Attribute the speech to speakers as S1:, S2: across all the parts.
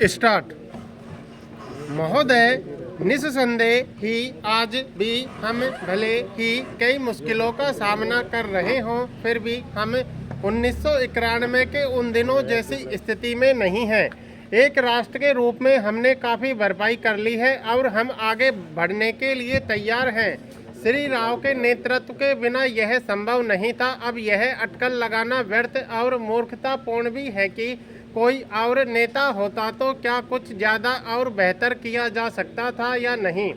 S1: Start. महोदय, निस्संदेह ही आज भी हम भले ही कई मुश्किलों का सामना कर रहे हों, फिर भी हम 1991 के उन दिनों जैसी स्थिति में नहीं हैं। एक राष्ट्र के रूप में हमने काफ़ी भरपाई कर ली है और हम आगे बढ़ने के लिए तैयार हैं। श्री राव के नेतृत्व के बिना यह संभव नहीं था। अब यह अटकल लगाना व्यर्थ और मूर्खतापूर्ण भी है कि कोई और नेता होता तो क्या कुछ ज़्यादा और बेहतर किया जा सकता था या नहीं।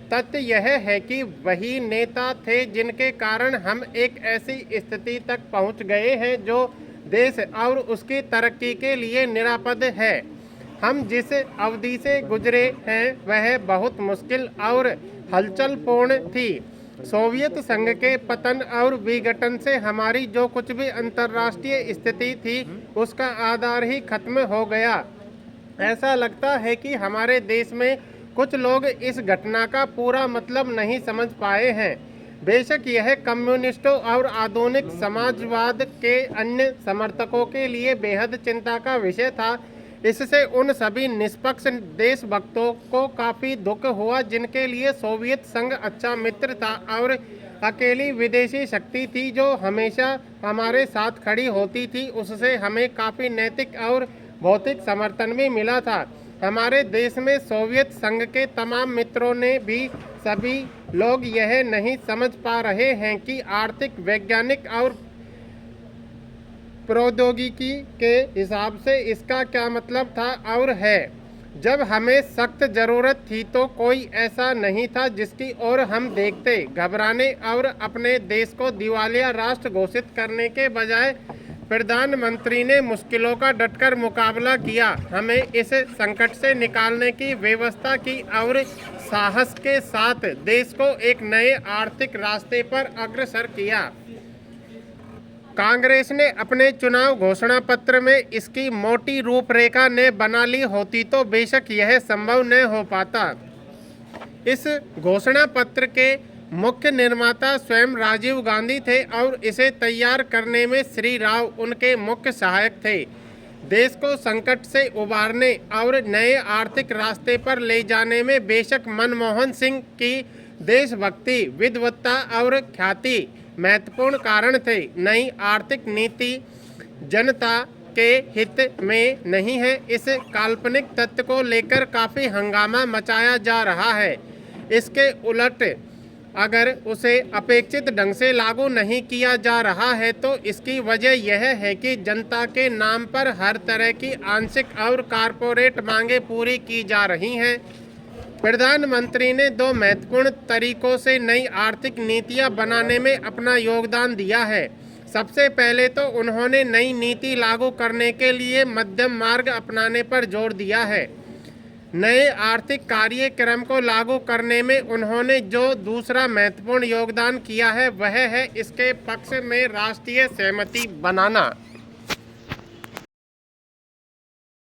S1: तथ्य यह है कि वही नेता थे जिनके कारण हम एक ऐसी स्थिति तक पहुंच गए हैं जो देश और उसकी तरक्की के लिए निरापद है। हम जिस अवधि से गुजरे हैं वह बहुत मुश्किल और हलचलपूर्ण थी। सोवियत संघ के पतन और विघटन से हमारी जो कुछ भी अंतर्राष्ट्रीय स्थिति थी उसका आधार ही खत्म हो गया। ऐसा लगता है कि हमारे देश में कुछ लोग इस घटना का पूरा मतलब नहीं समझ पाए हैं। बेशक यह कम्युनिस्टों और आधुनिक समाजवाद के अन्य समर्थकों के लिए बेहद चिंता का विषय था। इससे उन सभी निष्पक्ष देशभक्तों को काफ़ी दुख हुआ जिनके लिए सोवियत संघ अच्छा मित्र था और अकेली विदेशी शक्ति थी जो हमेशा हमारे साथ खड़ी होती थी। उससे हमें काफ़ी नैतिक और भौतिक समर्थन भी मिला था। हमारे देश में सोवियत संघ के तमाम मित्रों ने भी सभी लोग यह नहीं समझ पा रहे हैं कि आर्थिक, वैज्ञानिक और प्रौद्योगिकी के हिसाब से इसका क्या मतलब था और है। जब हमें सख्त ज़रूरत थी तो कोई ऐसा नहीं था जिसकी ओर हम देखते। घबराने और अपने देश को दिवालिया राष्ट्र घोषित करने के बजाय प्रधानमंत्री ने मुश्किलों का डटकर मुकाबला किया, हमें इस संकट से निकालने की व्यवस्था की और साहस के साथ देश को एक नए आर्थिक रास्ते पर अग्रसर किया। कांग्रेस ने अपने चुनाव घोषणा पत्र में इसकी मोटी रूपरेखा ने बना ली होती तो बेशक यह संभव न हो पाता। इस घोषणा पत्र के मुख्य निर्माता स्वयं राजीव गांधी थे और इसे तैयार करने में श्री राव उनके मुख्य सहायक थे। देश को संकट से उबारने और नए आर्थिक रास्ते पर ले जाने में बेशक मनमोहन सिंह की देशभक्ति, विद्वत्ता और ख्याति महत्वपूर्ण कारण थे। नई आर्थिक नीति जनता के हित में नहीं है। इस काल्पनिक तथ्य को लेकर काफ़ी हंगामा मचाया जा रहा है। इसके उलट अगर उसे अपेक्षित ढंग से लागू नहीं किया जा रहा है तो इसकी वजह यह है कि जनता के नाम पर हर तरह की आंशिक और कारपोरेट मांगें पूरी की जा रही हैं। प्रधानमंत्री ने दो महत्वपूर्ण तरीकों से नई आर्थिक नीतियां बनाने में अपना योगदान दिया है। सबसे पहले तो उन्होंने नई नीति लागू करने के लिए मध्यम मार्ग अपनाने पर जोर दिया है। नए आर्थिक कार्यक्रम को लागू करने में उन्होंने जो दूसरा महत्वपूर्ण योगदान किया है वह है इसके पक्ष में राष्ट्रीय सहमति बनाना।